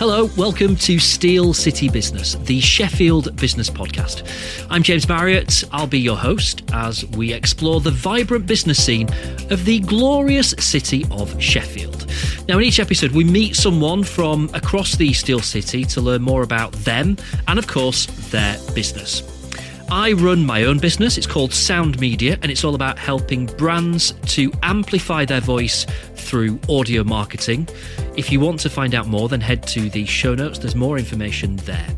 Hello, welcome to Steel City Business, the Sheffield business podcast. I'm James Marriott. I'll be your host as we explore the vibrant business scene of the glorious city of Sheffield. Now, in each episode, we meet someone from across the Steel City to learn more about them and, of course, their business. I run my own business. It's called Sound Media, and it's all about helping brands to amplify their voice through audio marketing. If you want to find out more, then head to the show notes. There's more information there.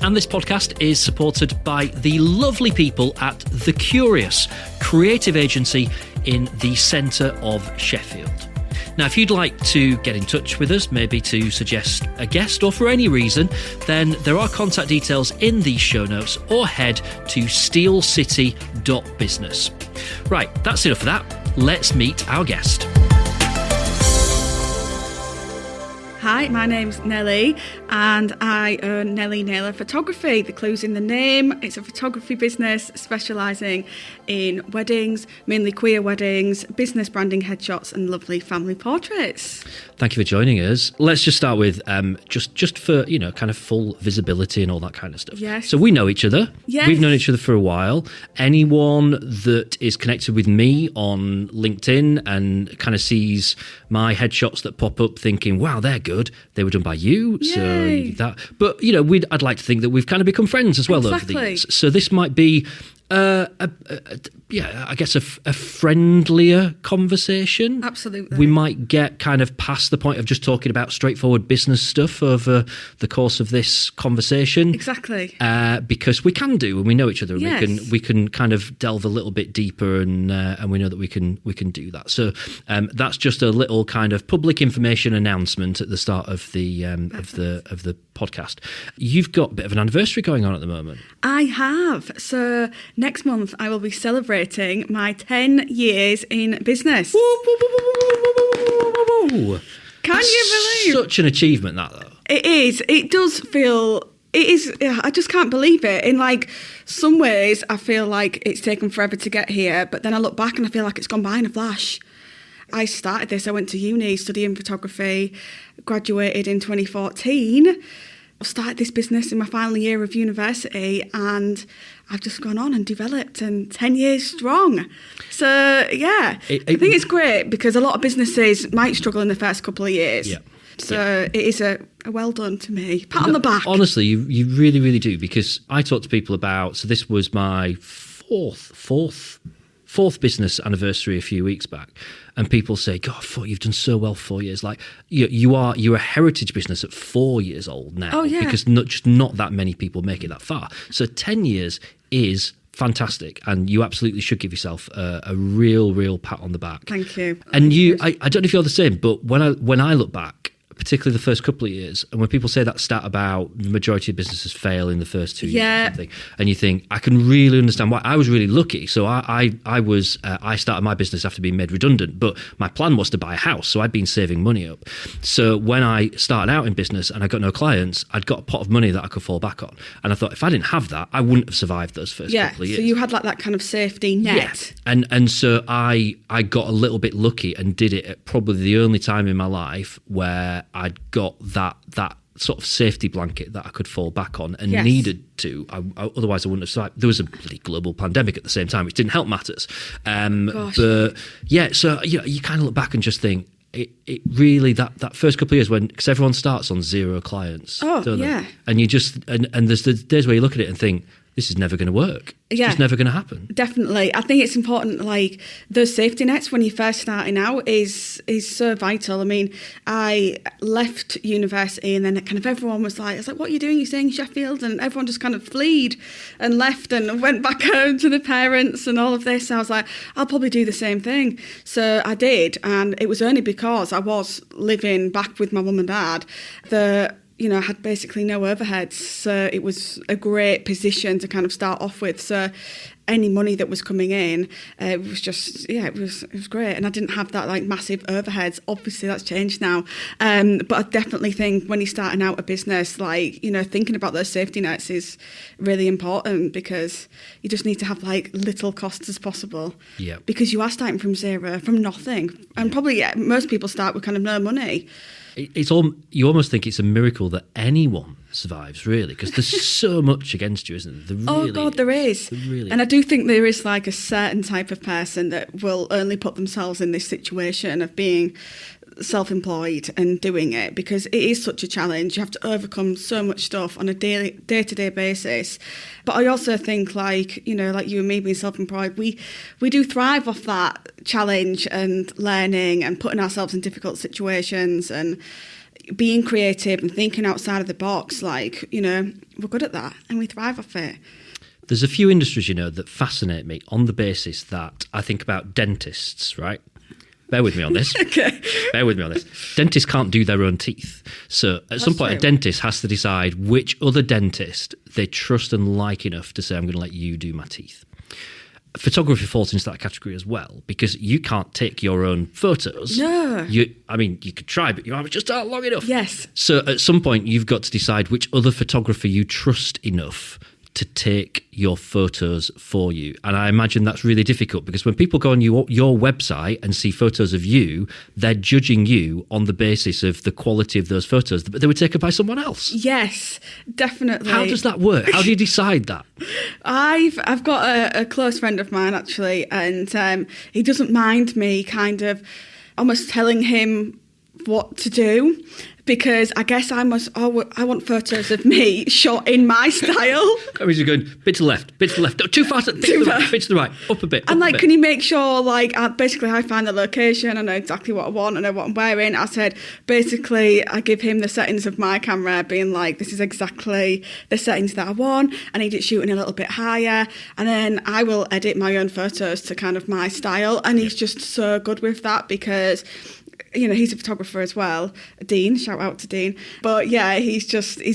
And this podcast is supported by the lovely people at The Curious, creative agency in the centre of Sheffield. Now, if you'd like to get in touch with us, maybe to suggest a guest or for any reason, then there are contact details in these show notes, or head to steelcity.business. Right, that's enough of that. Let's meet our guest. Hi, my name's Nelly and I own Nelly Naylor Photography. The clue's in the name. It's a photography business specialising in weddings, mainly queer weddings, business branding headshots and lovely family portraits. Thank you for joining us. Let's just start with just for, kind of full visibility and all that kind of stuff. Yes. So we know each other. Yes. We've known each other for a while. Anyone that is connected with me on LinkedIn and kind of sees my headshots that pop up thinking, wow, they're good. They were done by you. Yay. So that, but I'd like to think that we've kind of become friends as well over the years. So this might be I guess a friendlier conversation. Absolutely. We might get kind of past the point of just talking about straightforward business stuff over the course of this conversation. Exactly. Because we can do, and we know each other. Yes. We can kind of delve a little bit deeper, and we know that we can do that. So that's just a little kind of public information announcement at the start of the of the podcast. You've got a bit of an anniversary going on at the moment. I have. So next month I will be celebrating my 10 years in business. Can you believe? Such an achievement, that though. It is. It does feel... It is. I just can't believe it. In some ways, I feel like it's taken forever to get here, but then I look back and I feel like it's gone by in a flash. I started this. I went to uni studying photography, graduated in 2014. I started this business in my final year of university, and I've just gone on and developed, and 10 years strong. So, yeah, I think it's great because a lot of businesses might struggle in the first couple of years. Yeah. So it is a well done to me. Pat on the back. Honestly, you really, really do, because I talk to people about, so this was my fourth business anniversary a few weeks back, and people say, God, you've done so well 4 years. Like you're a heritage business at 4 years old now. Oh, yeah. Because not that many people make it that far. So 10 years is fantastic, and you absolutely should give yourself a real pat on the back. Thank you. And I don't know if you're the same, but when I look back, particularly the first couple of years, and when people say that stat about the majority of businesses fail in the first 2 years or something, and you think, I can really understand why. I was really lucky. So I started my business after being made redundant, but my plan was to buy a house, so I'd been saving money up. So when I started out in business and I got no clients, I'd got a pot of money that I could fall back on. And I thought, if I didn't have that, I wouldn't have survived those first couple of years. So you had that kind of safety net. Yeah. And so I got a little bit lucky and did it at probably the only time in my life where I'd got that sort of safety blanket that I could fall back on and needed to. Otherwise, I wouldn't have survived. There was a bloody global pandemic at the same time, which didn't help matters. But yeah, so you kind of look back and just think, it really, that first couple of years because everyone starts on 0 clients. Oh, don't yeah. they? And you just, and there's the days where you look at it and think, this is never going to work. It's just never going to happen. Definitely. I think it's important, those safety nets when you're first starting out is so vital. I mean, I left university and then kind of everyone was like, what are you doing? You're staying in Sheffield? And everyone just kind of fled and left and went back home to the parents and all of this. I was like, I'll probably do the same thing. So I did. And it was only because I was living back with my mum and dad that I had basically no overheads, so it was a great position to kind of start off with. So any money that was coming in. It was just, it was great. And I didn't have that like massive overheads. Obviously that's changed now. But I definitely think when you're starting out a business, like, you know, thinking about those safety nets is really important, because you just need to have like little costs as possible. Yeah. Because you are starting from zero, from nothing. And probably most people start with kind of no money. It's all, you almost think it's a miracle that anyone survives, really, because there's so much against you, isn't there? Oh God, there is. And I do think there is like a certain type of person that will only put themselves in this situation of being self-employed and doing it, because it is such a challenge. You have to overcome so much stuff on a day-to-day basis. But I also think, like, you know, like you and me being self-employed, we do thrive off that challenge and learning and putting ourselves in difficult situations and being creative and thinking outside of the box. Like, you know, we're good at that and we thrive off it. There's a few industries, you know, that fascinate me on the basis that I think about dentists, right? Bear with me on this. Okay. Bear with me on this. Dentists can't do their own teeth. So at some point, a dentist has to decide which other dentist they trust and like enough to say, I'm going to let you do my teeth. Photography falls into that category as well, because you can't take your own photos. No. You could try, but your arms just aren't long enough. Yes. So at some point, you've got to decide which other photographer you trust enough to take your photos for you. And I imagine that's really difficult, because when people go on your website and see photos of you, they're judging you on the basis of the quality of those photos, but they were taken by someone else. Yes, definitely. How does that work? How do you decide that? I've got a close friend of mine, actually, and he doesn't mind me kind of almost telling him what to do, because I guess I want photos of me shot in my style. I mean, you're going bit to the left, no, too far, bit to the right, up a bit. And like, can you make sure, like, basically I find the location, I know exactly what I want, I know what I'm wearing. I said, basically, I give him the settings of my camera, being like, this is exactly the settings that I want. I need it shooting a little bit higher. And then I will edit my own photos to kind of my style. And he's just so good with that, because, you know, he's a photographer as well. Dean, shout out to Dean. But yeah, he's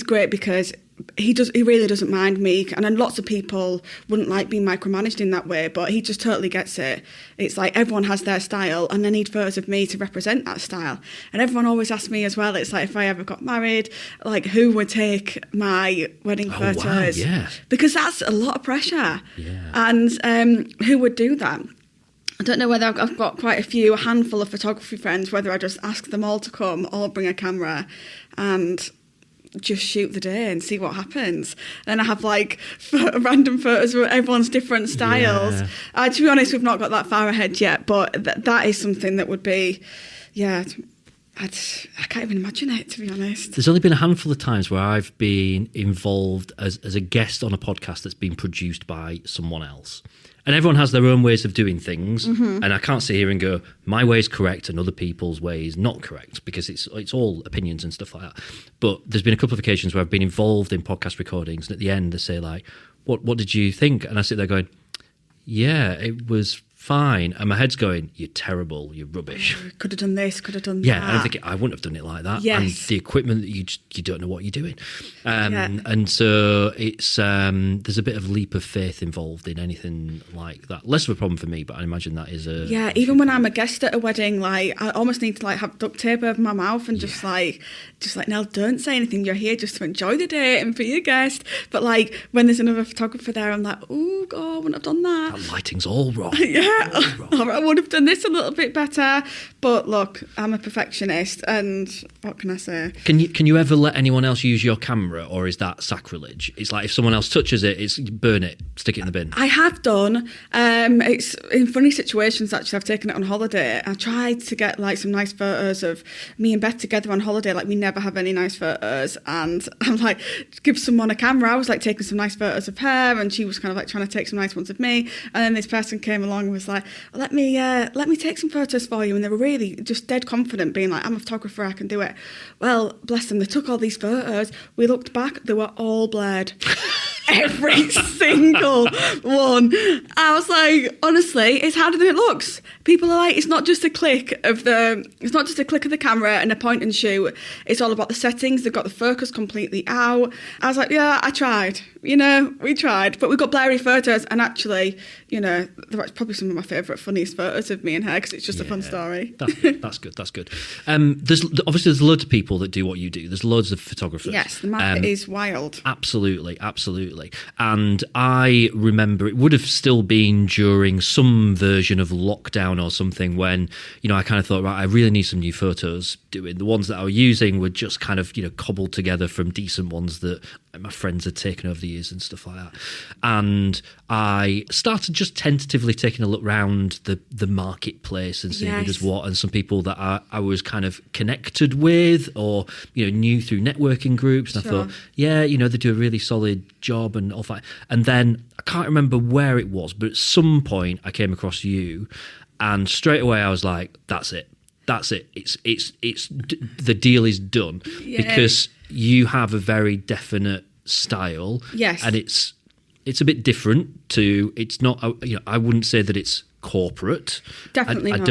great, because he really doesn't mind me. And then lots of people wouldn't like being micromanaged in that way, but he just totally gets it. It's like everyone has their style and they need photos of me to represent that style. And everyone always asks me as well, it's like, if I ever got married, like, who would take my wedding photos? Wow, yeah. Because that's a lot of pressure. Yeah. And who would do that? I don't know whether I've got a handful of photography friends, whether I just ask them all to come or bring a camera and just shoot the day and see what happens. And I have like random photos of everyone's different styles. Yeah. To be honest, we've not got that far ahead yet, but that is something that would be, I can't even imagine it, to be honest. There's only been a handful of times where I've been involved as a guest on a podcast that's been produced by someone else. And everyone has their own ways of doing things. Mm-hmm. And I can't sit here and go, my way is correct and other people's way is not correct, because it's all opinions and stuff like that. But there's been a couple of occasions where I've been involved in podcast recordings, and at the end they say, like, what did you think? And I sit there going, yeah, it was fine. And my head's going, you're terrible, you're rubbish. Could have done this, could have done that. Yeah, and I'm thinking, I wouldn't have done it like that. Yes. And the equipment, that you don't know what you're doing. And so it's there's a bit of leap of faith involved in anything like that. Less of a problem for me, but I imagine that is a... Yeah, even when I'm a guest at a wedding, like, I almost need to like have duct tape over my mouth and just like, Nell, don't say anything. You're here just to enjoy the day and be a guest. But like, when there's another photographer there, I'm like, oh God, I wouldn't have done that. That lighting's all wrong. Yeah. Or I would have done this a little bit better. But look, I'm a perfectionist, and what can I say? Can you ever let anyone else use your camera, or is that sacrilege? It's like if someone else touches it, it's burn it, stick it in the bin. I have done. It's in funny situations, actually. I've taken it on holiday. I tried to get like some nice photos of me and Beth together on holiday. Like, we never have any nice photos, and I'm like, give someone a camera. I was like taking some nice photos of her, and she was kind of like trying to take some nice ones of me. And then this person came along and was like, let me take some photos for you. And they were really just dead confident, being like, I'm a photographer, I can do it. Well, bless them, they took all these photos. We looked back, they were all blurred. every single one. I was like, honestly, it's harder than it looks. People are like, it's not just a click of the camera and a point and shoot. It's all about the settings. They've got the focus completely out. I was like, yeah, I tried. We tried, but we got blurry photos, and actually, they're probably some of my favourite, funniest photos of me and her, because it's just a fun story. That's good. There's loads of people that do what you do. There's loads of photographers. Yes, the market is wild. Absolutely. And I remember it would have still been during some version of lockdown or something when, I kind of thought, right, I really need some new photos doing. The ones that I was using were just kind of, cobbled together from decent ones that my friends had taken over the years and stuff like that. And I started just tentatively taking a look around the marketplace and seeing who does what, and some people that I was kind of connected with or, knew through networking groups. And I thought, they do a really solid job and all that. And then I can't remember where it was, but at some point I came across you, and straight away I was like, that's it. It's the deal is done, because you have a very definite style. Yes. And it's a bit different to, it's not, I wouldn't say that it's corporate. Definitely not.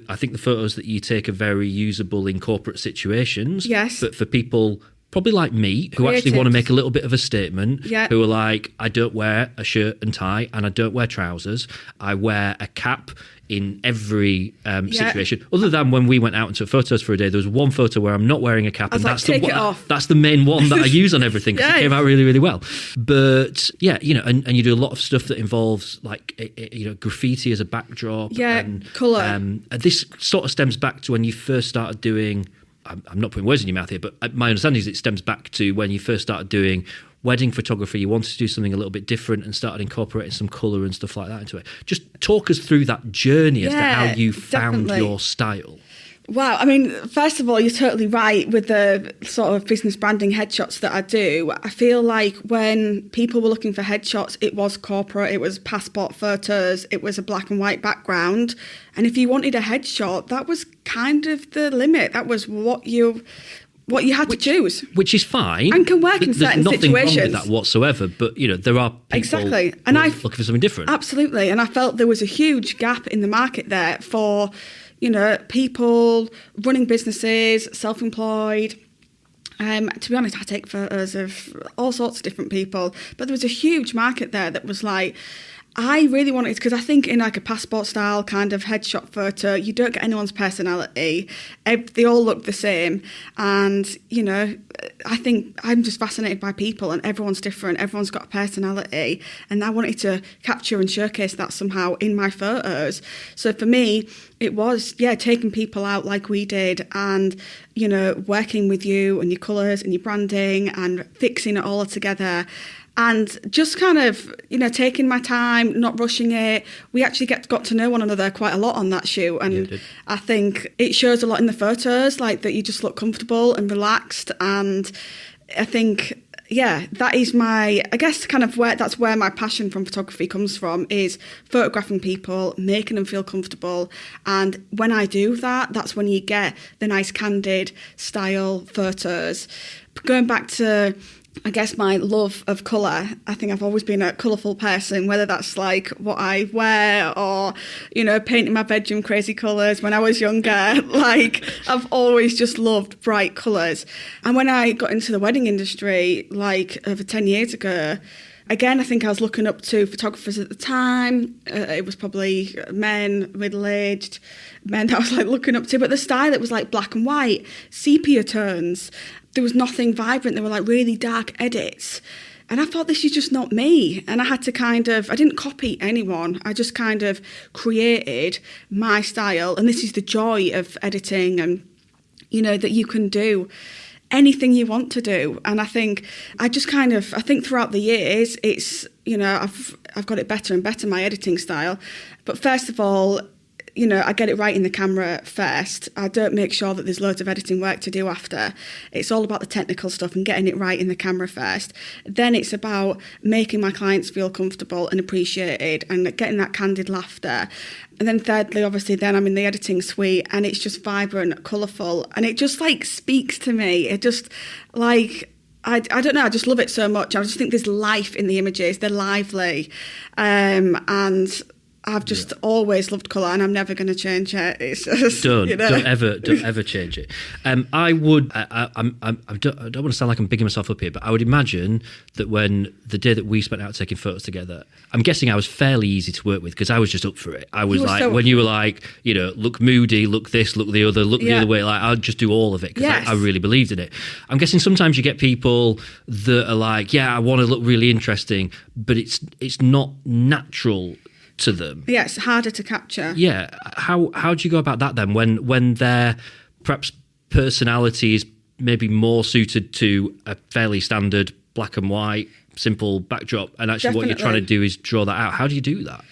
I think the photos that you take are very usable in corporate situations. Yes. But for people probably like me, who actually want to make a little bit of a statement, who are like, I don't wear a shirt and tie, and I don't wear trousers. I wear a cap in every situation. Other than when we went out and took photos for a day, there was one photo where I'm not wearing a cap, and that's the main one that I use on everything, because it came out really, really well. But and you do a lot of stuff that involves like graffiti as a backdrop, and colour. This sort of stems back to when you first started doing. I'm not putting words in your mouth here, but my understanding is it stems back to when you first started doing wedding photography. You wanted to do something a little bit different and started incorporating some colour and stuff like that into it. Just talk us through that journey as to how you found your style. Wow. I mean, first of all, you're totally right with the sort of business branding headshots that I do. I feel like when people were looking for headshots, it was corporate, it was passport photos, it was a black and white background. And if you wanted a headshot, that was kind of the limit. That was what you had to choose. Which is fine. And can work in certain situations. There's nothing wrong with that whatsoever. But, there are people looking for something different. Absolutely. And I felt there was a huge gap in the market there for people running businesses, self-employed. To be honest, I take photos of all sorts of different people, but there was a huge market there that was like, I really wanted, because I think in like a passport style kind of headshot photo, you don't get anyone's personality. They all look the same. And, I think I'm just fascinated by people, and everyone's different. Everyone's got a personality. And I wanted to capture and showcase that somehow in my photos. So for me, it was, taking people out like we did, and, working with you and your colours and your branding and fixing it all together. And just kind of, taking my time, not rushing it. We actually got to know one another quite a lot on that shoot. And I think it shows a lot in the photos, like that you just look comfortable and relaxed. And I think, that is that's where my passion from photography comes from, is photographing people, making them feel comfortable. And when I do that, that's when you get the nice candid style photos. Going back to, I guess, my love of colour, I think I've always been a colourful person, whether that's like what I wear or, painting my bedroom crazy colours when I was younger. Like, I've always just loved bright colours. And when I got into the wedding industry, like over 10 years ago, again, I think I was looking up to photographers at the time. It was probably men, middle-aged men that I was like looking up to. But the style, it was like black and white, sepia tones. There was nothing vibrant. They were like really dark edits. And I thought, this is just not me. And I had to I didn't copy anyone. I just kind of created my style. And this is the joy of editing, and, that you can do anything you want to do. And I think I think throughout the years, it's, I've got it better and better, my editing style. But first of all, I get it right in the camera first. I don't make sure that there's loads of editing work to do after. It's all about the technical stuff and getting it right in the camera first. Then it's about making my clients feel comfortable and appreciated and getting that candid laughter. And then thirdly, obviously, then I'm in the editing suite, and it's just vibrant, colourful, and it just like speaks to me. It just like, I don't know, I just love it so much. I just think there's life in the images. They're lively. And I've just always loved colour, and I'm never going to change it. It's just, don't ever change it. I would. I don't want to sound like I'm bigging myself up here, but I would imagine that when the day that we spent out taking photos together, I'm guessing I was fairly easy to work with because I was just up for it. I was like, when you were like, look moody, look this, look the other, look the other way. Like, I'll just do all of it because I really believed in it. I'm guessing sometimes you get people that are like, yeah, I want to look really interesting, but it's not natural to them. Yeah, it's harder to capture. Yeah. How do you go about that then when their perhaps personality is maybe more suited to a fairly standard black and white, simple backdrop, and actually what you're trying to do is draw that out? How do you do that?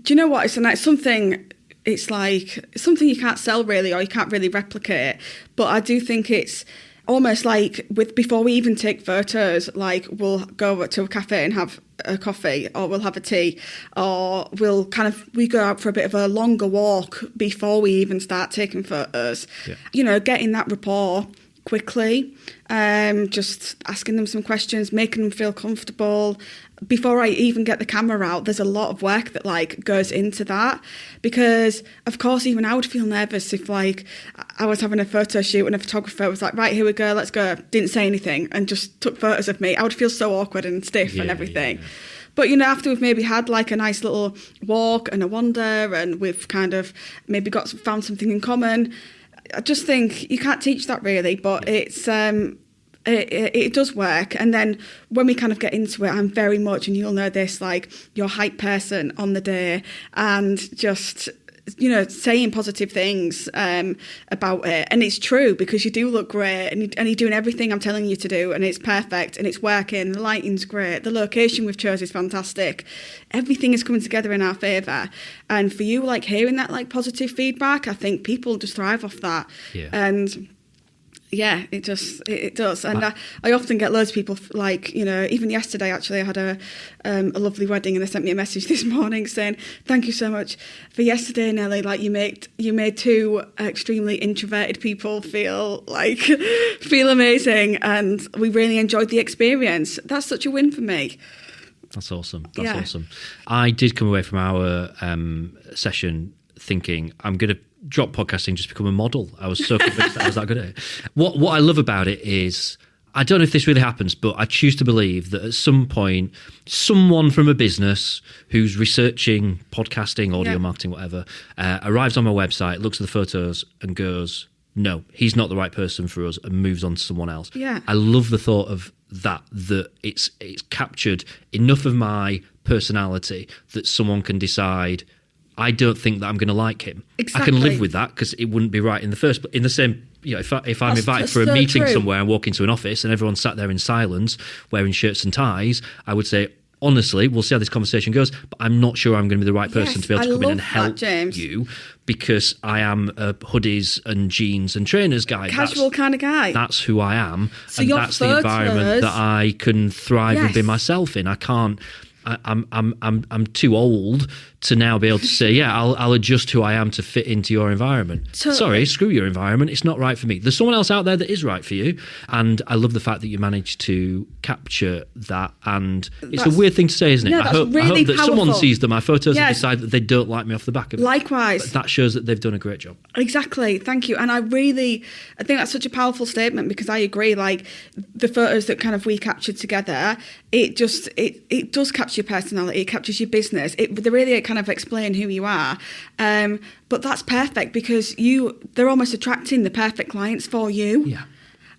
Do you know what? It's something you can't sell really, or you can't really replicate. But I do think it's almost like before we even take photos, like we'll go to a cafe and have a coffee, or we'll have a tea, or we go out for a bit of a longer walk before we even start taking photos. Getting that rapport quickly, just asking them some questions, making them feel comfortable. Before I even get the camera out, there's a lot of work that goes into that, because of course even I would feel nervous if I was having a photo shoot and a photographer was like, right, here we go, let's go, didn't say anything and just took photos of me. I would feel so awkward and stiff and everything. But, after we've maybe had a nice little walk and a wander, and we've kind of maybe found something in common, I just think you can't teach that really, but it's it does work. And then when we kind of get into it, I'm very much, and you'll know this, your hype person on the day, and just saying positive things about it. And it's true, because you do look great, and you're doing everything I'm telling you to do, and it's perfect, and it's working. The lighting's great. The location we've chosen is fantastic. Everything is coming together in our favour. And for you, hearing that positive feedback, I think people just thrive off that. Yeah. And yeah, it does. And I often get loads of people, even yesterday, actually, I had a lovely wedding, and they sent me a message this morning saying, thank you so much for yesterday, Nelly. You made two extremely introverted people feel amazing, and we really enjoyed the experience. That's such a win for me. That's awesome. Awesome. I did come away from our session thinking, I'm going to drop podcasting, just become a model. I was so convinced that I was that good at it. What I love about it is, I don't know if this really happens, but I choose to believe that at some point, someone from a business who's researching podcasting, audio marketing, whatever, arrives on my website, looks at the photos and goes, no, he's not the right person for us, and moves on to someone else. Yeah. I love the thought of that it's captured enough of my personality that someone can decide, I don't think that I'm going to like him. Exactly. I can live with that, because it wouldn't be right in the first. But in the same, if I'm invited for a meeting somewhere and walk into an office and everyone sat there in silence wearing shirts and ties, I would say, honestly, we'll see how this conversation goes, but I'm not sure I'm going to be the right person to be able to come in and help you, because I am a hoodies and jeans and trainers guy. Casual kind of guy. That's who I am. So and that's the environment that I can thrive and be myself in. I can't. I'm too old to now be able to say, I'll adjust who I am to fit into your environment. Totally. Sorry, screw your environment. It's not right for me. There's someone else out there that is right for you. And I love the fact that you managed to capture that. And it's a weird thing to say, isn't it? No, I hope that someone sees that my photos and decide that they don't like me off the back of it. Likewise. But that shows that they've done a great job. Exactly. Thank you. And I think that's such a powerful statement, because I agree, the photos that kind of we captured together, it does capture your personality, it captures your business. They really kind of explain who you are. But that's perfect, because they're almost attracting the perfect clients for you. Yeah.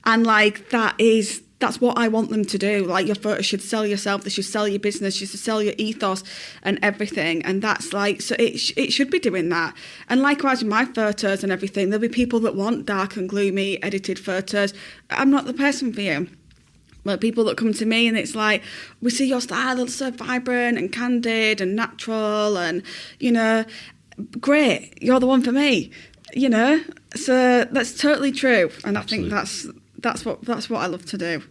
And that's what I want them to do. Your photos should sell yourself, they should sell your business, you should sell your ethos and everything. And that's so it should be doing that. And likewise with my photos and everything, there'll be people that want dark and gloomy edited photos. I'm not the person for you. But people that come to me and it's we see your style, it's so vibrant and candid and natural, and, great, you're the one for me, So that's totally true. And absolutely. I think that's what I love to do.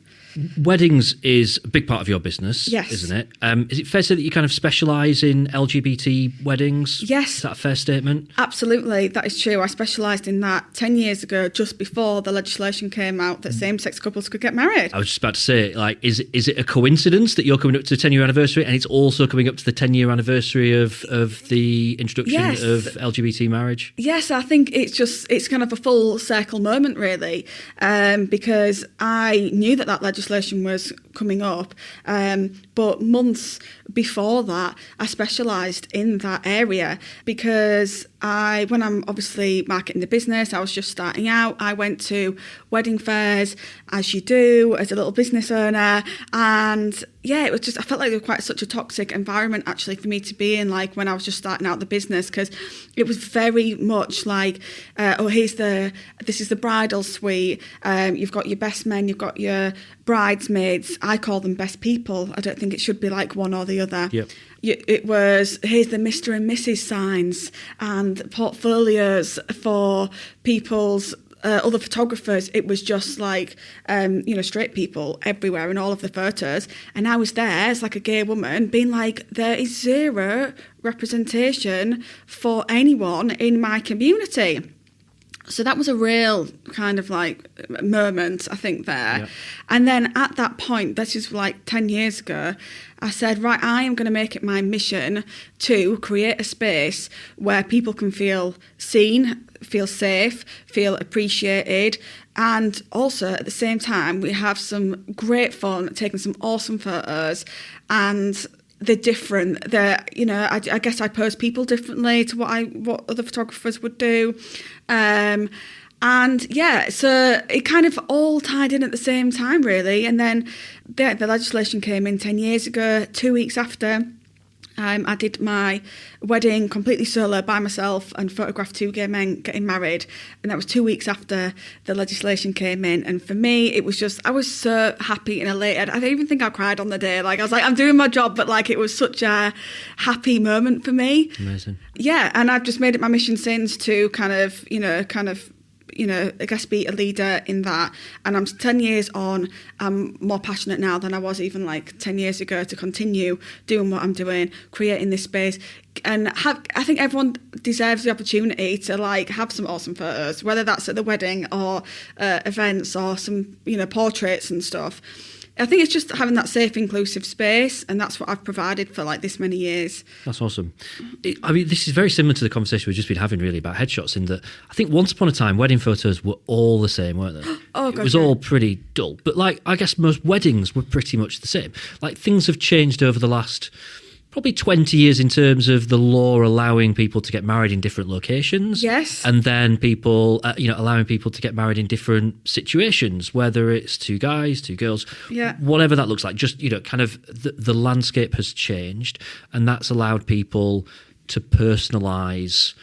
Weddings is a big part of your business, Yes. isn't it? Is it fair to say that you kind of specialise in LGBT weddings? Yes. Is that a fair statement? Absolutely, that is true. I specialised in that 10 years ago, just before the legislation came out that same-sex couples could get married. I was just about to say, like, is it a coincidence that you're coming up to the 10-year anniversary and it's also coming up to the 10-year anniversary of the introduction Yes. of LGBT marriage? Yes, I think it's kind of a full circle moment, really, because I knew that legislation was coming up, but months before that, I specialised in that area because when I'm obviously marketing the business, I was just starting out. I went to wedding fairs, as you do as a little business owner, and yeah, it was just, I felt like it was quite such a toxic environment actually for me to be in, like when I was just starting out the business, because it was very much like, this is the bridal suite, you've got your best men, you've got your bridesmaids. I call them best people. I don't think it should be like one or the other. Yep. It was, here's the Mr. and Mrs. signs and portfolios for people's other photographers. It was just like, straight people everywhere in all of the photos. And I was there as like a gay woman being like, there is zero representation for anyone in my community. So that was a real kind of like moment, I think, there. Yep. And then at that point, this is like 10 years ago, I said, right, I am going to make it my mission to create a space where people can feel seen, feel safe, feel appreciated. And also at the same time, we have some great fun, taking some awesome photos, and they're different. I guess I pose people differently to what other photographers would do. And yeah, so it kind of all tied in at the same time, really. And then the legislation came in 10 years ago. 2 weeks after, I did my wedding completely solo by myself and photographed 2 gay men getting married. And that was 2 weeks after the legislation came in. And for me, it was just, I was so happy and elated. I don't even think I cried on the day. Like, I was like, I'm doing my job, but like, it was such a happy moment for me. Amazing. Yeah. And I've just made it my mission since to I guess be a leader in that. And I'm 10 years on, I'm more passionate now than I was even like 10 years ago to continue doing what I'm doing, creating this space. And I think everyone deserves the opportunity to like have some awesome photos, whether that's at the wedding or events or some, portraits and stuff. I think it's just having that safe, inclusive space, and that's what I've provided for like this many years. That's awesome. This is very similar to the conversation we've just been having really about headshots, in that I think once upon a time wedding photos were all the same, weren't they? Oh, God, it was all pretty dull. But like, I guess most weddings were pretty much the same. Like, things have changed over the last probably 20 years in terms of the law allowing people to get married in different locations. Yes. And then people, allowing people to get married in different situations, whether it's 2 guys, 2 girls, whatever that looks like. Just, kind of the landscape has changed, and that's allowed people to personalise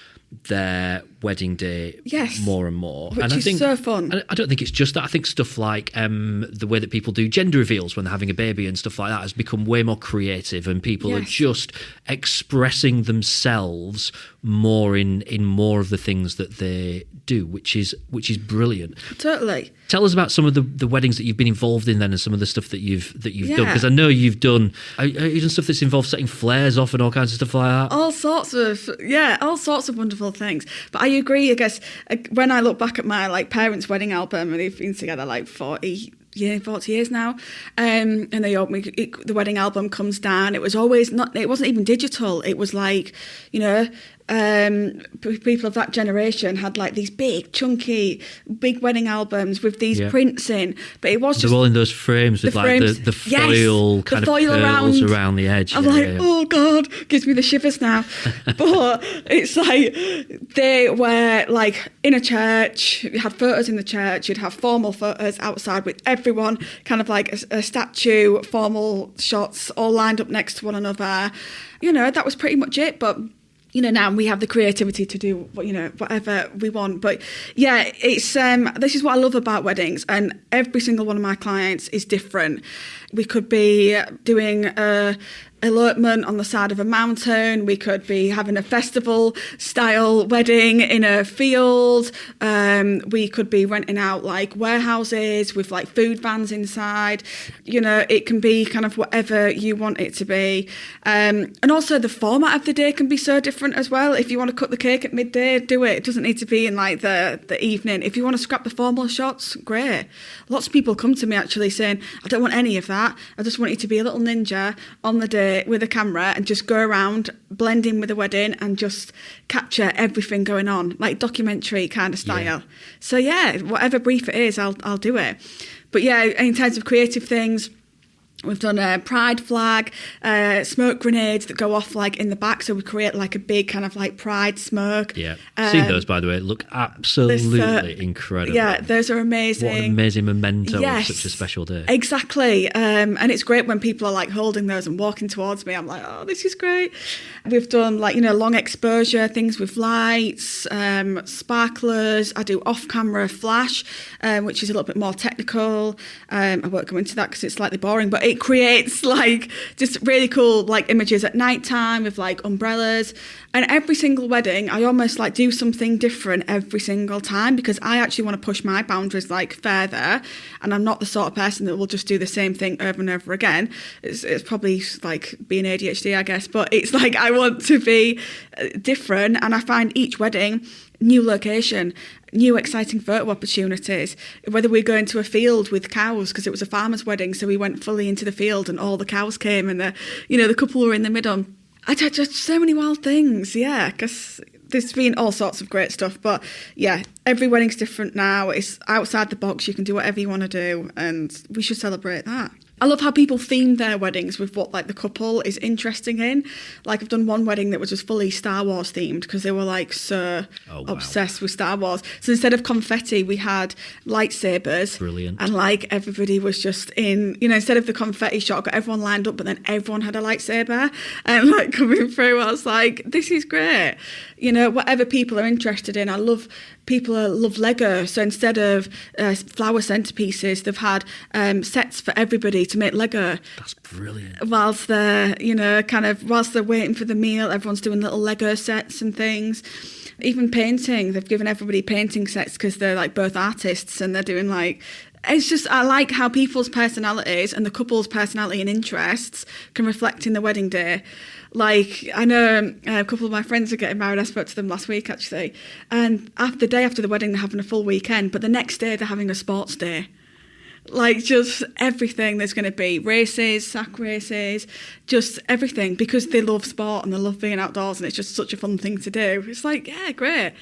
their wedding day more and more. Which is so fun. I don't think it's just that. I think stuff like the way that people do gender reveals when they're having a baby and stuff like that has become way more creative, and people are just expressing themselves more in more of the things that they do, which is brilliant. Totally. Tell us about some of the weddings that you've been involved in then, and some of the stuff that you've done, because I know you've done stuff that's involved setting flares off and all kinds of stuff like that. All sorts of wonderful things. But I agree, I guess, when I look back at my like parents' wedding album, and they've been together like 40 years now, and the wedding album comes down. It wasn't even digital. It was like, people of that generation had like these big chunky wedding albums with these prints in, but it was just all in those frames with the foil kind of pearls around the edge. I'm oh God, gives me the shivers now. But it's like they were like in a church. You had photos in the church. You'd have formal photos outside with everyone, kind of like a statue, formal shots all lined up next to one another. That was pretty much it. But now we have the creativity to do whatever we want. But yeah, it's this is what I love about weddings, and every single one of my clients is different. We could be doing a elopement on the side of a mountain. We could be having a festival style wedding in a field. We could be renting out like warehouses with like food vans inside. You know, it can be kind of whatever you want it to be. And also the format of the day can be so different as well. If you want to cut the cake at midday, do it. It doesn't need to be in like the evening. If you want to scrap the formal shots, great. Lots of people come to me actually saying, I don't want any of that. I just want you to be a little ninja on the day with a camera and just go around, blend in with the wedding and just capture everything going on, like documentary kind of style. Yeah. So yeah, whatever brief it is, I'll do it. But yeah, in terms of creative things, we've done a pride flag, smoke grenades that go off like in the back, so we create like a big kind of like pride smoke. Yeah, seen those by the way, look absolutely incredible. Yeah, those are amazing. What an amazing memento of such a special day. Exactly, and it's great when people are like holding those and walking towards me. I'm like, oh, this is great. We've done like, you know, long exposure things with lights, sparklers. I do off-camera flash, which is a little bit more technical. I won't go into that because it's slightly boring, but it creates like just really cool like images at night time with like umbrellas. And every single wedding, I almost like do something different every single time because I actually want to push my boundaries like further. And I'm not the sort of person that will just do the same thing over and over again. It's probably like being ADHD, I guess, but it's like I want to be different. And I find each wedding, new location, new exciting photo opportunities. Whether we go into a field with cows, because it was a farmer's wedding, so we went fully into the field and all the cows came and the couple were in the middle. I did just so many wild things, yeah, because there's been all sorts of great stuff. But yeah, every wedding's different now. It's outside the box. You can do whatever you want to do, and we should celebrate that. I love how people theme their weddings with what like the couple is interesting in. Like I've done one wedding that was just fully Star Wars themed because they were like so obsessed with Star Wars. So instead of confetti, we had lightsabers. Brilliant. And like everybody was just in, you know, instead of the confetti shot, got everyone lined up, but then everyone had a lightsaber and like coming through. I was like, this is great. You know, whatever people are interested in. I love people love Lego. So instead of flower centerpieces, they've had sets for everybody to make Lego. That's brilliant. Whilst they're, you know, whilst they're waiting for the meal, everyone's doing little Lego sets and things. Even painting, they've given everybody painting sets because they're like both artists and they're doing like, it's just, I like how people's personalities and the couple's personality and interests can reflect in the wedding day. Like, I know a couple of my friends are getting married. I spoke to them last week, actually. And the day after the wedding, they're having a full weekend. But the next day, they're having a sports day. Like, just everything. There's going to be races, sack races, just everything. Because they love sport and they love being outdoors. And it's just such a fun thing to do. It's like, yeah, great.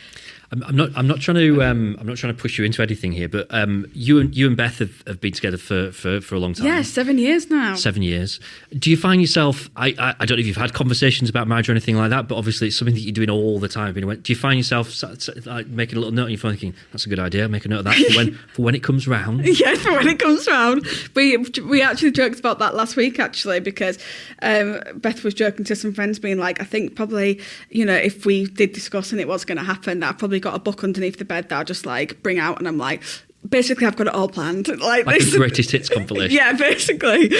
I'm not trying to push you into anything here, but you and Beth have been together for a long time. Yeah, 7 years now. 7 years. Do you find yourself? I don't know if you've had conversations about marriage or anything like that, but obviously it's something that you're doing all the time. Do you find yourself like making a little note on your phone, thinking that's a good idea? Make a note of that for when it comes round. Yeah, for when it comes round. We actually joked about that last week actually because Beth was joking to some friends, being like, I think probably, you know, if we did discuss and it was going to happen, that I probably got a book underneath the bed that I'll just like bring out, and I'm like, basically I've got it all planned, like this. A greatest hits compilation. Yeah, basically.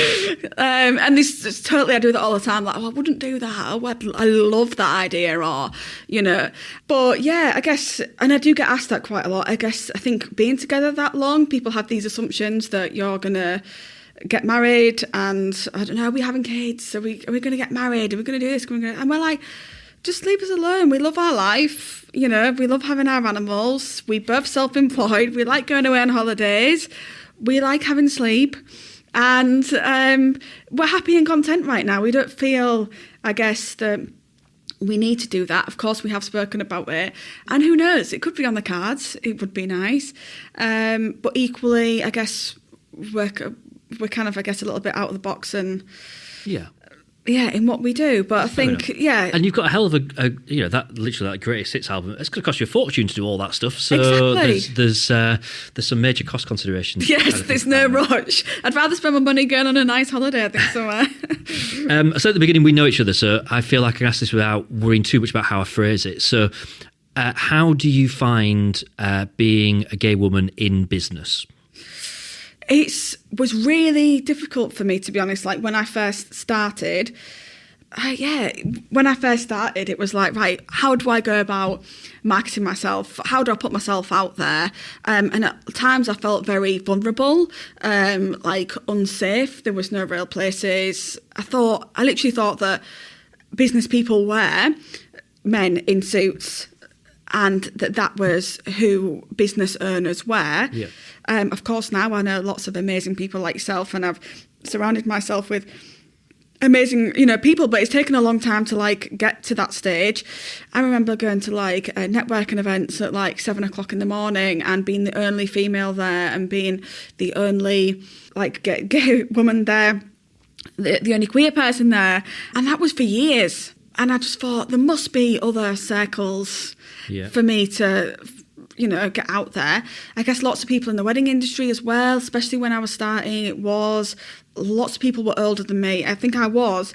And this is totally, I do that all the time, like, oh, I wouldn't do that, oh, I love that idea, or, you know. But yeah, I guess, and I do get asked that quite a lot. I think being together that long, people have these assumptions that you're gonna get married and, I don't know, are we having kids, are we going to get married, are we going to do this, and we're like, just leave us alone. We love our life, you know, we love having our animals, we both self-employed, we like going away on holidays, we like having sleep, and we're happy and content right now. We don't feel, I guess, that we need to do that. Of course, we have spoken about it, and who knows, it could be on the cards, it would be nice, but equally, I guess, we're kind of, I guess, a little bit out of the box and in what we do. But I think, and you've got a hell of a that greatest hits album. It's going to cost you a fortune to do all that stuff. So there's some major cost considerations. Yes, there's no rush. I'd rather spend my money going on a nice holiday, I think, somewhere. So at the beginning we know each other, so I feel like I can ask this without worrying too much about how I phrase it. So how do you find being a gay woman in business? It was really difficult for me, to be honest. Like when I first started, Yeah, when I first started, it was like, right, how do I go about marketing myself? How do I put myself out there? And at times I felt very vulnerable, like unsafe. There was no real places. I literally thought that business people were men in suits, and that was who business owners were. Yeah. Of course, now I know lots of amazing people like yourself, and I've surrounded myself with amazing, people, but it's taken a long time to like get to that stage. I remember going to like networking events at like 7 o'clock in the morning and being the only female there and being the only like gay woman there, the only queer person there, and that was for years. And I just thought there must be other circles for me to get out there. I guess lots of people in the wedding industry as well, especially when I was starting, it was lots of people were older than me. I think I was.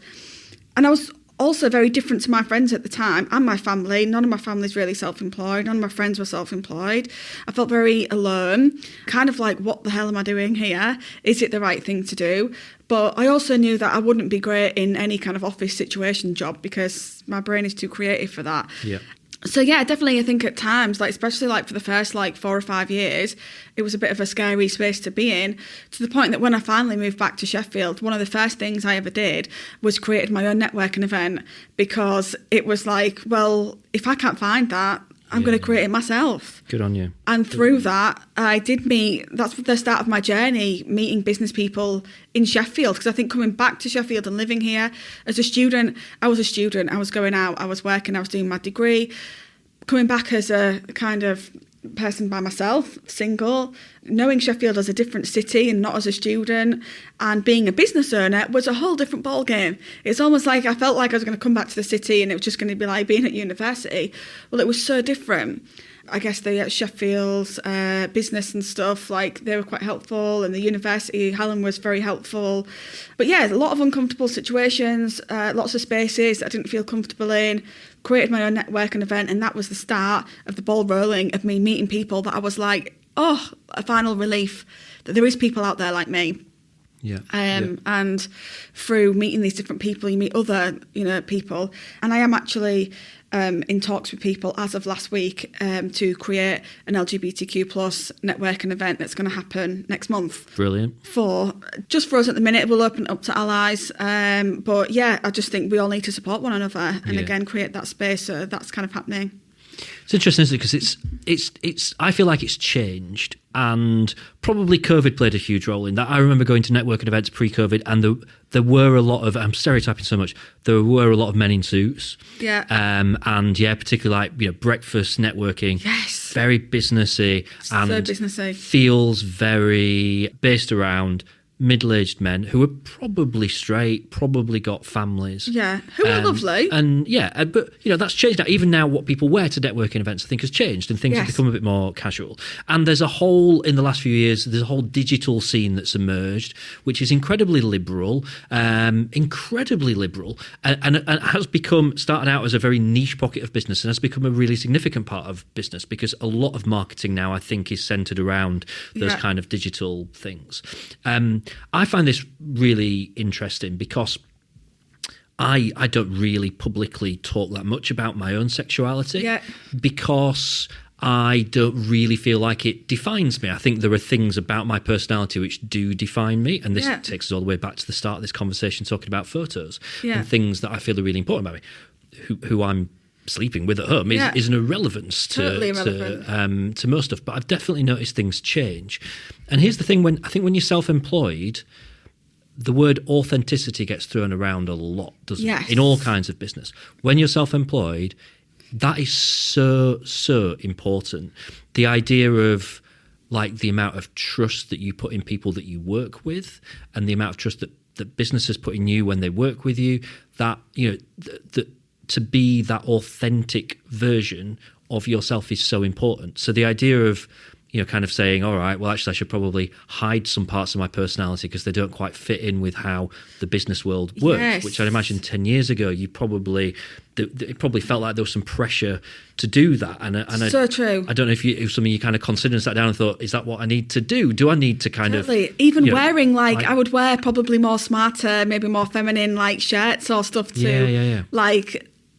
And I was also very different to my friends at the time and my family. None of my family's really self-employed. None of my friends were self-employed. I felt very alone, kind of like, what the hell am I doing here? Is it the right thing to do? But I also knew that I wouldn't be great in any kind of office situation job because my brain is too creative for that. Yeah. So yeah, definitely I think at times, like especially like for the first like 4 or 5 years, it was a bit of a scary space to be in, to the point that when I finally moved back to Sheffield, one of the first things I ever did was created my own networking event, because it was like, well, if I can't find that, I'm going to create it myself. Good on you. And through that, I did that's the start of my journey, meeting business people in Sheffield. Because I think coming back to Sheffield and living here as a student, I was going out, I was working, I was doing my degree. Coming back as a kind of person by myself, single, knowing Sheffield as a different city and not as a student, and being a business owner was a whole different ballgame. It's almost like I felt like I was going to come back to the city and it was just going to be like being at university. Well, it was so different. I guess the Sheffield's business and stuff, like they were quite helpful, and the university, Helen, was very helpful. But yeah, a lot of uncomfortable situations, lots of spaces I didn't feel comfortable in. Created my own networking event, and that was the start of the ball rolling of me meeting people that I was like, oh, a final relief that there is people out there like me. Yeah. And through meeting these different people, you meet other, people. And I am actually in talks with people as of last week to create an LGBTQ plus networking event that's going to happen next month. Brilliant. Just for us at the minute, we'll open it up to allies. But yeah, I just think we all need to support one another and again create that space. So that's kind of happening. It's interesting, isn't it? Because it's. I feel like it's changed, and probably COVID played a huge role in that. I remember going to networking events pre-COVID, and there were a lot of. I'm stereotyping so much. There were a lot of men in suits. Yeah. And yeah, particularly like breakfast networking. Yes. Very businessy and so businessy. Feels very based around middle-aged men who are probably straight, probably got families. Yeah, who are lovely. And yeah, but that's changed now. Even now what people wear to networking events I think has changed, and things have become a bit more casual. And there's in the last few years, there's a whole digital scene that's emerged, which is incredibly liberal, and has become, started out as a very niche pocket of business and has become a really significant part of business, because a lot of marketing now I think is centred around those kind of digital things. I find this really interesting because I don't really publicly talk that much about my own sexuality because I don't really feel like it defines me. I think there are things about my personality which do define me, and this takes us all the way back to the start of this conversation talking about photos and things that I feel are really important about me. Who I'm sleeping with at home is an irrelevance to most stuff, but I've definitely noticed things change. And here's the thing, when you're self-employed, the word authenticity gets thrown around a lot, doesn't it? In all kinds of business. When you're self-employed, that is so important. The idea of like the amount of trust that you put in people that you work with, and the amount of trust that businesses put in you when they work with you, that to be that authentic version of yourself is so important. So the idea of kind of saying, all right, well, actually, I should probably hide some parts of my personality because they don't quite fit in with how the business world works, Yes. which I'd imagine 10 years ago, it probably felt like there was some pressure to do that. And So true. I don't know if it was something you kind of considered and sat down and thought, is that what I need to do? Do I need to kind Totally. of... Even wearing, I would wear probably more smarter, maybe more feminine, shirts or stuff too. Yeah.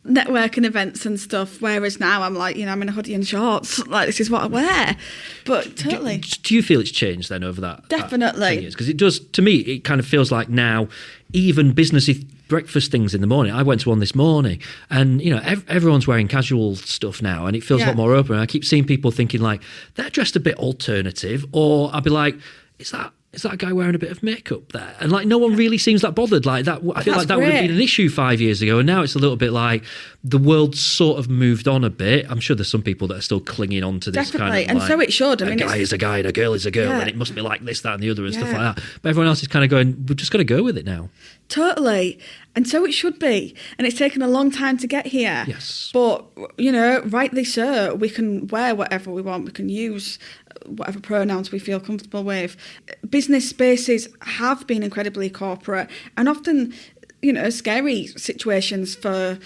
Networking events and stuff, whereas now I'm I'm in a hoodie and shorts, this is what I wear. But totally. Do you feel it's changed then over that? Definitely. Because it does, to me, it kind of feels like now, even businessy breakfast things in the morning. I went to one this morning and, everyone's wearing casual stuff now and it feels a lot more open. And I keep seeing people thinking they're dressed a bit alternative, or I'll be like, is that a guy wearing a bit of makeup there? And no one really seems that bothered. I feel like that would have been an issue 5 years ago. And now it's a little bit like the world's sort of moved on a bit. I'm sure there's some people that are still clinging on to this Definitely. kind of and so it should. A guy is a guy and a girl is a girl and it must be like this, that and the other and stuff like that. But everyone else is kind of going, we're just going to go with it now. Totally. And so it should be. And it's taken a long time to get here. Yes. But, rightly so, we can wear whatever we want. We can use whatever pronouns we feel comfortable with. Business spaces have been incredibly corporate and often, scary situations for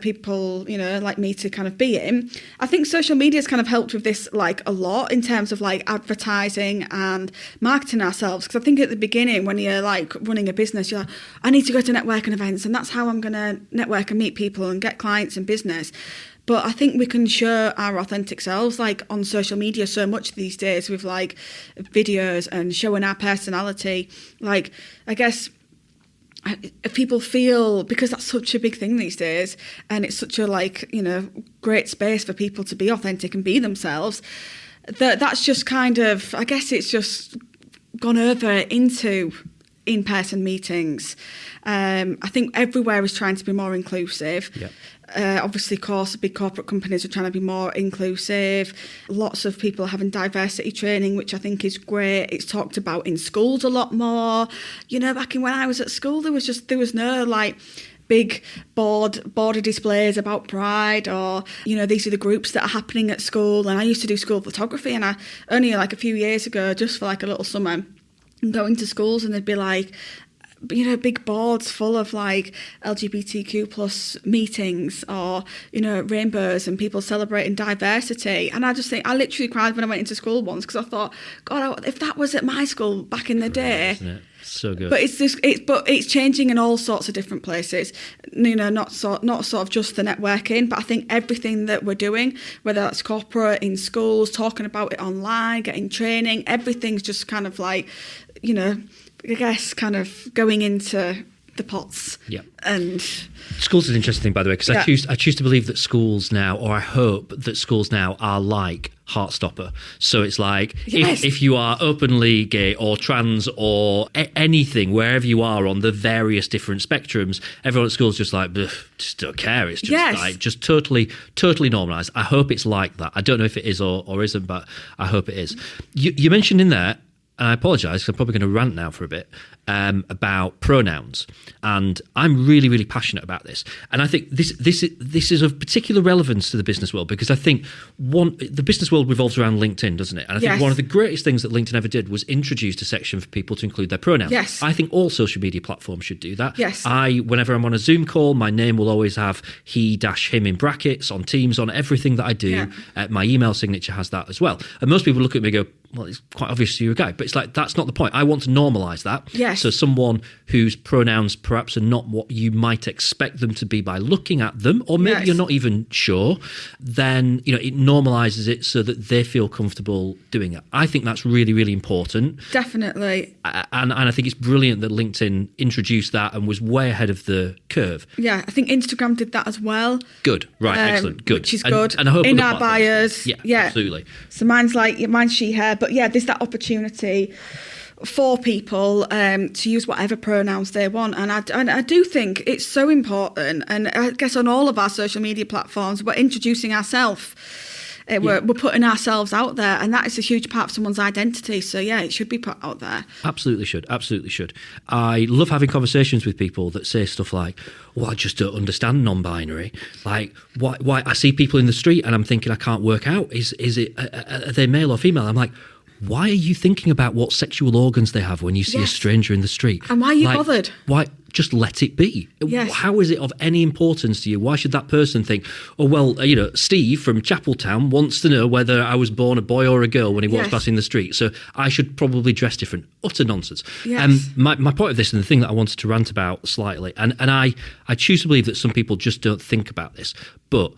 people, like me to kind of be in. I think social media has kind of helped with this a lot in terms of advertising and marketing ourselves. Because I think at the beginning when you're running a business, you're like, I need to go to networking events and that's how I'm going to network and meet people and get clients in business. But I think we can show our authentic selves on social media so much these days with videos and showing our personality. I guess if people feel, because that's such a big thing these days and it's such a great space for people to be authentic and be themselves, that's just kind of, I guess it's just gone over into in-person meetings. I think everywhere is trying to be more inclusive. Yep. Obviously, of course, big corporate companies are trying to be more inclusive. Lots of people are having diversity training, which I think is great. It's talked about in schools a lot more. Back in when I was at school, there was no big border displays about pride or, these are the groups that are happening at school. And I used to do school photography and I only a few years ago, just for a little summer, going to schools and they'd be big boards full of LGBTQ plus meetings or, rainbows and people celebrating diversity. And I just think, I literally cried when I went into school once because I thought, God, if that was at my school back in the day. Isn't it? So good. But it's changing in all sorts of different places. Not sort of just the networking, but I think everything that we're doing, whether that's corporate, in schools, talking about it online, getting training, everything's just kind of I guess kind of going into the pots. Yeah. And schools is an interesting thing, by the way, because I choose to believe that schools now, or I hope that schools now are like Heartstopper. So it's if you are openly gay or trans or anything, wherever you are on the various different spectrums, everyone at school is just just don't care. It's just just totally normalised. I hope it's like that. I don't know if it is or isn't, but I hope it is. You mentioned in there, and I apologise because I'm probably going to rant now for a bit, about pronouns. And I'm really, really passionate about this. And I think this is of particular relevance to the business world because I think the business world revolves around LinkedIn, doesn't it? And I think one of the greatest things that LinkedIn ever did was introduce a section for people to include their pronouns. Yes. I think all social media platforms should do that. Yes. Whenever I'm on a Zoom call, my name will always have he-him in brackets, on Teams, on everything that I do. Yeah. My email signature has that as well. And most people look at me and go, well, it's quite obvious you're a guy. But it's that's not the point. I want to normalise that. Yes. So someone whose pronouns perhaps are not what you might expect them to be by looking at them, or maybe you're not even sure, then it normalises it so that they feel comfortable doing it. I think that's really, really important. Definitely. And I think it's brilliant that LinkedIn introduced that and was way ahead of the curve. Yeah, I think Instagram did that as well. Good. Right, excellent. Good. Which is good. And I hope in our bios. Yeah, absolutely. So mine's she, her. But there's that opportunity for people to use whatever pronouns they want. And I do think it's so important. And I guess on all of our social media platforms, we're introducing ourselves We're putting ourselves out there, and that is a huge part of someone's identity. So yeah, it should be put out there. Absolutely should. I love having conversations with people that say stuff like, well, I just don't understand non-binary. Like, why I see people in the street and I'm thinking I can't work out. Is it, are they male or female? I'm like, why are you thinking about what sexual organs they have when you see a stranger in the street? And why are you bothered? Why? Just let it be. Yes. How is it of any importance to you? Why should that person think, oh, well, Steve from Chapeltown wants to know whether I was born a boy or a girl when he walks past in the street, so I should probably dress different. Utter nonsense. Yes. My point of this, and the thing that I wanted to rant about slightly, and I choose to believe that some people just don't think about this, but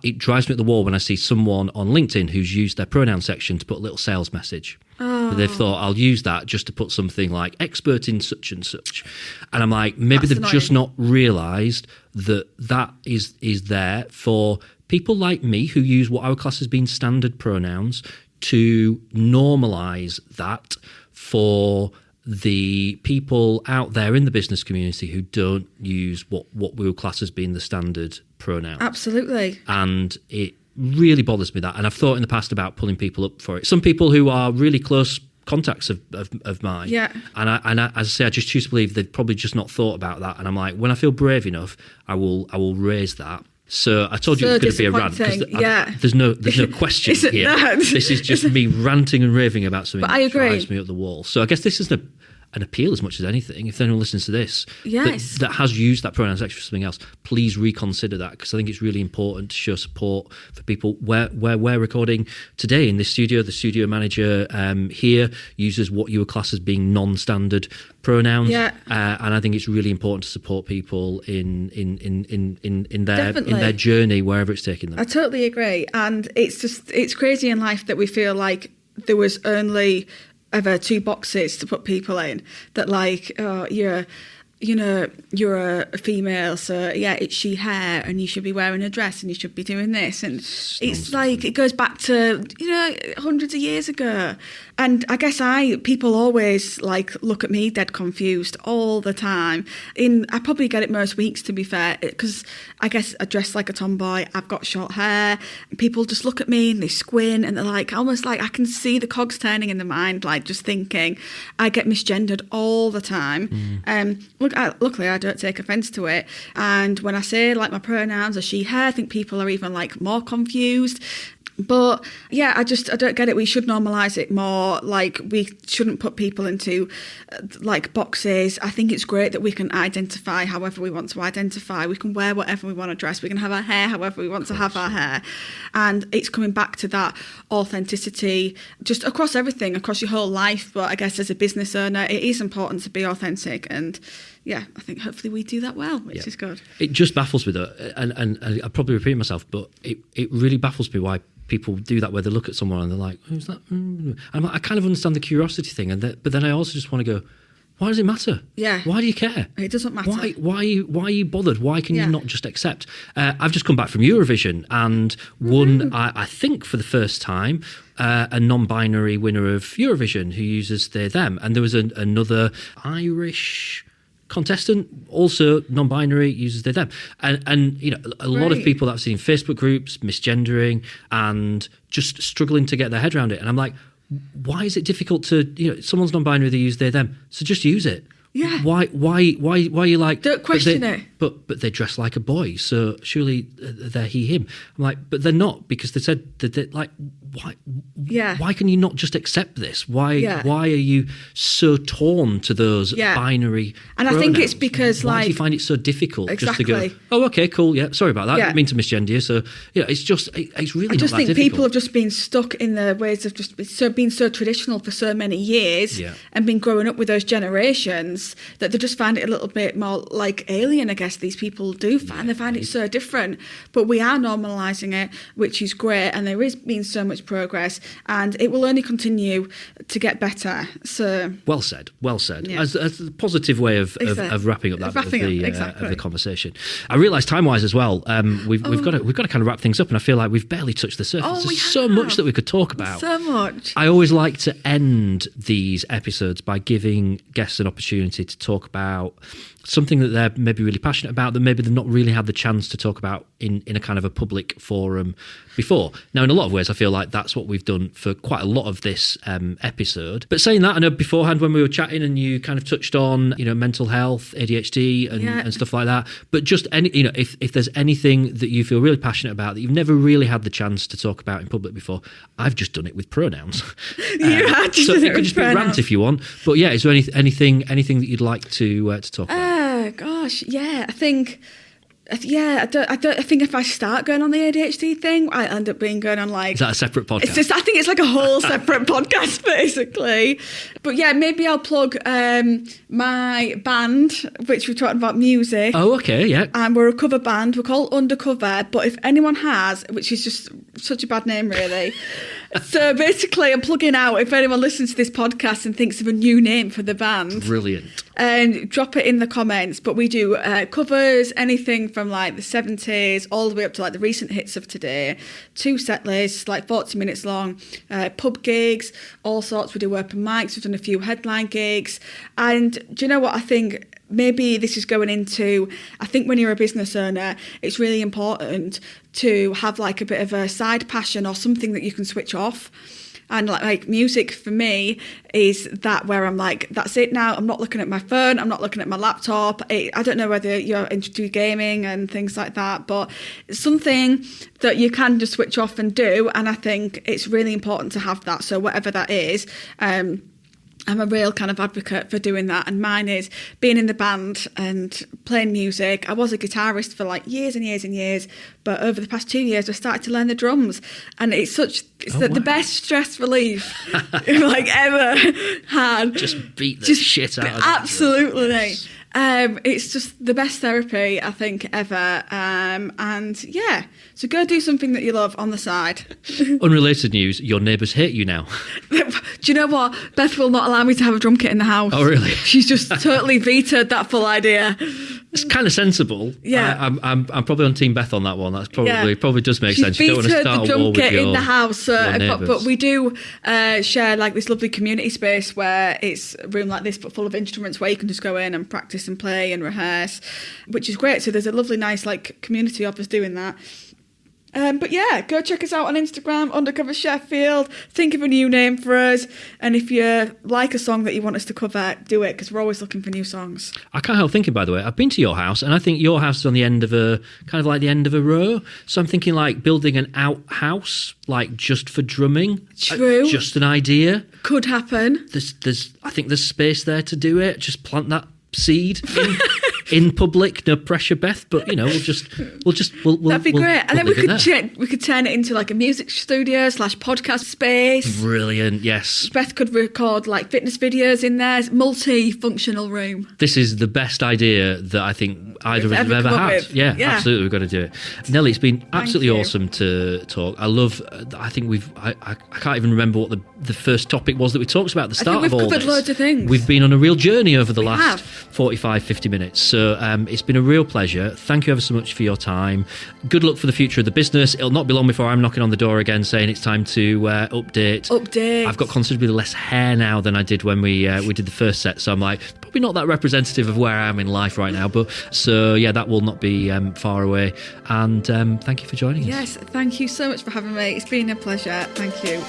it drives me at the wall when I see someone on LinkedIn who's used their pronoun section to put a little sales message. Oh. They've thought, I'll use that just to put something like expert in such and such. And I'm like, maybe they've just not realised that is there for people like me who use what our class has been standard pronouns to normalise that for the people out there in the business community who don't use what we would class as being the standard pronoun. Absolutely. And it really bothers me that. And I've thought in the past about pulling people up for it. Some people who are really close contacts of mine. Yeah. And I, as I say, I just choose to believe they've probably just not thought about that. And I'm like, when I feel brave enough, I will raise that. So I told you it was going to be a rant because there's no question here. This is just me ranting and raving about something that drives me up the wall. So I guess this is an appeal as much as anything. If anyone listens to this that has used that pronoun section for something else, please reconsider that, because I think it's really important to show support for people. Where we're recording today in this studio, the studio manager here uses what you would class as being non-standard pronouns, and I think it's really important to support people in their journey wherever it's taking them. I totally agree, and it's crazy in life that we feel like there was only ever two boxes to put people in, that like, oh, you're a female, so it's she, her, and you should be wearing a dress and you should be doing this, and it's like it goes back to hundreds of years ago. And I guess people always like look at me dead confused all the time. I probably get it most weeks, to be fair, because I guess I dress like a tomboy. I've got short hair. People just look at me and they squint and they're like, almost like I can see the cogs turning in their mind, like just thinking. I get misgendered all the time. Luckily, I don't take offence to it. And when I say like my pronouns are she, her, I think people are even like more confused. But yeah, I don't get it. We should normalise it more. Like, we shouldn't put people into like boxes. I think it's great that we can identify however we want to identify. We can wear whatever we want to dress. We can have our hair however we want to have our hair. And it's coming back to that authenticity just across everything, across your whole life. But I guess as a business owner, it is important to be authentic. And yeah, I think hopefully we do that well, which is good. It just baffles me though, and I'll probably repeat myself, but it really baffles me why people do that, where they look at someone and they're like, who's that? I'm like, I kind of understand the curiosity thing, but then I also just want to go, why does it matter? Yeah. Why do you care? It doesn't matter. Why are you bothered? Why can you not just accept? I've just come back from Eurovision and won, I think for the first time, a non-binary winner of Eurovision who uses they, them. And there was another Irish contestant, also non-binary, uses they, them. And a lot of people that I've seen in Facebook groups, misgendering and just struggling to get their head around it. And I'm like, why is it difficult to, someone's non-binary, they use they, them, so just use it. Yeah. Why are you like... Don't question it. But they dress like a boy, so surely they're he, him. I'm like, but they're not, because they said that they're like, why? Yeah. Why can you not just accept this? Why are you so torn to those binary And pronouns? I think it's because why do you find it so difficult just to go, oh, okay, cool, yeah, sorry about that, I didn't mean to misgender you. So, it's just, it's really not that difficult. I just think people have just been stuck in the ways of just being so traditional for so many years and been growing up with those generations that they just find it a little bit more like alien, I guess these people do find. They find it so different. But we are normalising it, which is great, and there is been so much progress, and it will only continue to get better. So well said. Yeah. As a positive way of wrapping up that of the conversation. I realise time-wise as well, we've got to kind of wrap things up, and I feel like we've barely touched the surface. There's so much that we could talk about. So much. I always like to end these episodes by giving guests an opportunity to talk about something that they're maybe really passionate passionate about that maybe they've not really had the chance to talk about in a kind of a public forum before. Now, in a lot of ways, I feel like that's what we've done for quite a lot of this episode. But saying that, I know beforehand when we were chatting and you kind of touched on, mental health, ADHD and stuff like that. But just if there's anything that you feel really passionate about that you've never really had the chance to talk about in public before, I've just done it with pronouns. You have just so done it it could with just be a pronouns. rant if you want. But yeah, is there anything that you'd like to talk about? Gosh, yeah, I think if I start going on the ADHD thing, I end up going on like... Is that a separate podcast? I think it's like a whole separate podcast, basically. But yeah, maybe I'll plug my band, which we're talking about music. Oh, okay, yeah. And we're a cover band. We're called Undercover. But if anyone has, which is just such a bad name, really. So basically, I'm plugging out if anyone listens to this podcast and thinks of a new name for the band. Brilliant. And drop it in the comments. But we do covers, anything from like the 70s all the way up to like the recent hits of today. 2 set lists, like 40 minutes long, pub gigs, all sorts. We do open mics, we've done a few headline gigs. And do you know what I think? Maybe this is going into, I think when you're a business owner, it's really important to have like a bit of a side passion or something that you can switch off. And like music for me is that where I'm like, that's it now. I'm not looking at my phone. I'm not looking at my laptop. I don't know whether you're into gaming and things like that, but it's something that you can just switch off and do. And I think it's really important to have that. So whatever that is, I'm a real kind of advocate for doing that, and mine is being in the band and playing music. I was a guitarist for like years and years and years, but over the past 2 years I started to learn the drums, and it's the best stress relief I've like ever had. Just beat the shit out of it. Absolutely. It's just the best therapy I think ever, and yeah, so go do something that you love on the side. Unrelated news, your neighbours hate you now. Do you know what? Beth will not allow me to have a drum kit in the house. Oh, really? She's just totally vetoed that full idea. It's kind of sensible. Yeah. I'm probably on Team Beth on that one. That's probably does make sense. She's You don't want to vetoed start the a war drum with kit in the house, but we do share like this lovely community space where it's a room like this but full of instruments where you can just go in and practice and play and rehearse, which is great. So there's a lovely nice like community of us doing that. But yeah, go check us out on Instagram, Undercover Sheffield. Think of a new name for us. And if you like a song that you want us to cover, do it, because we're always looking for new songs. I can't help thinking, by the way, I've been to your house, and I think your house is on the end of a row. So I'm thinking like building an outhouse, like just for drumming. True. Just an idea. Could happen. I think there's space there to do it. Just plant that seed in public. No pressure, Beth, but we'll that'd be great. And then we could turn it into like a music studio / podcast space. Brilliant. Yes, Beth could record like fitness videos in there. It's multi-functional room. This is the best idea that I think either of us have ever had. Yeah, absolutely, we've got to do it. Nelly, it's been absolutely awesome to talk. I think I can't even remember what the first topic was that we talked about at the start of all this. We've covered loads of things. We've been on a real journey over the last 45-50 minutes. So it's been a real pleasure. Thank you ever so much for your time. Good luck for the future of the business. It'll not be long before I'm knocking on the door again saying it's time to update. I've got considerably less hair now than I did when we did the first set, so I'm like probably not that representative of where I am in life right now, but so yeah, that will not be far away. And thank you for joining us. Yes, thank you so much for having me. It's been a pleasure. Thank you.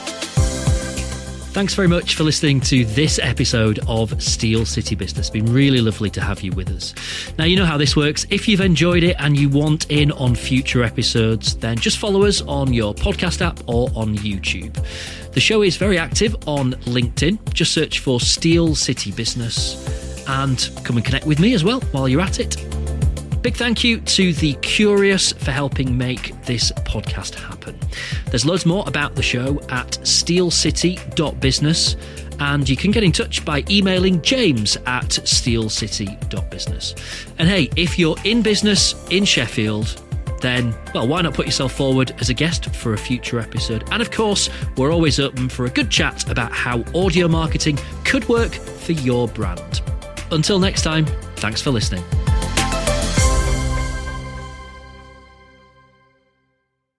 Thanks very much for listening to this episode of Steel City Business. It's been really lovely to have you with us. Now, you know how this works. If you've enjoyed it and you want in on future episodes, then just follow us on your podcast app or on YouTube. The show is very active on LinkedIn. Just search for Steel City Business and come and connect with me as well while you're at it. Big thank you to The Curious for helping make this podcast happen. There's loads more about the show at steelcity.business, and you can get in touch by emailing james@steelcity.business. And hey, if you're in business in Sheffield, then, well, why not put yourself forward as a guest for a future episode? And of course, we're always open for a good chat about how audio marketing could work for your brand. Until next time, thanks for listening.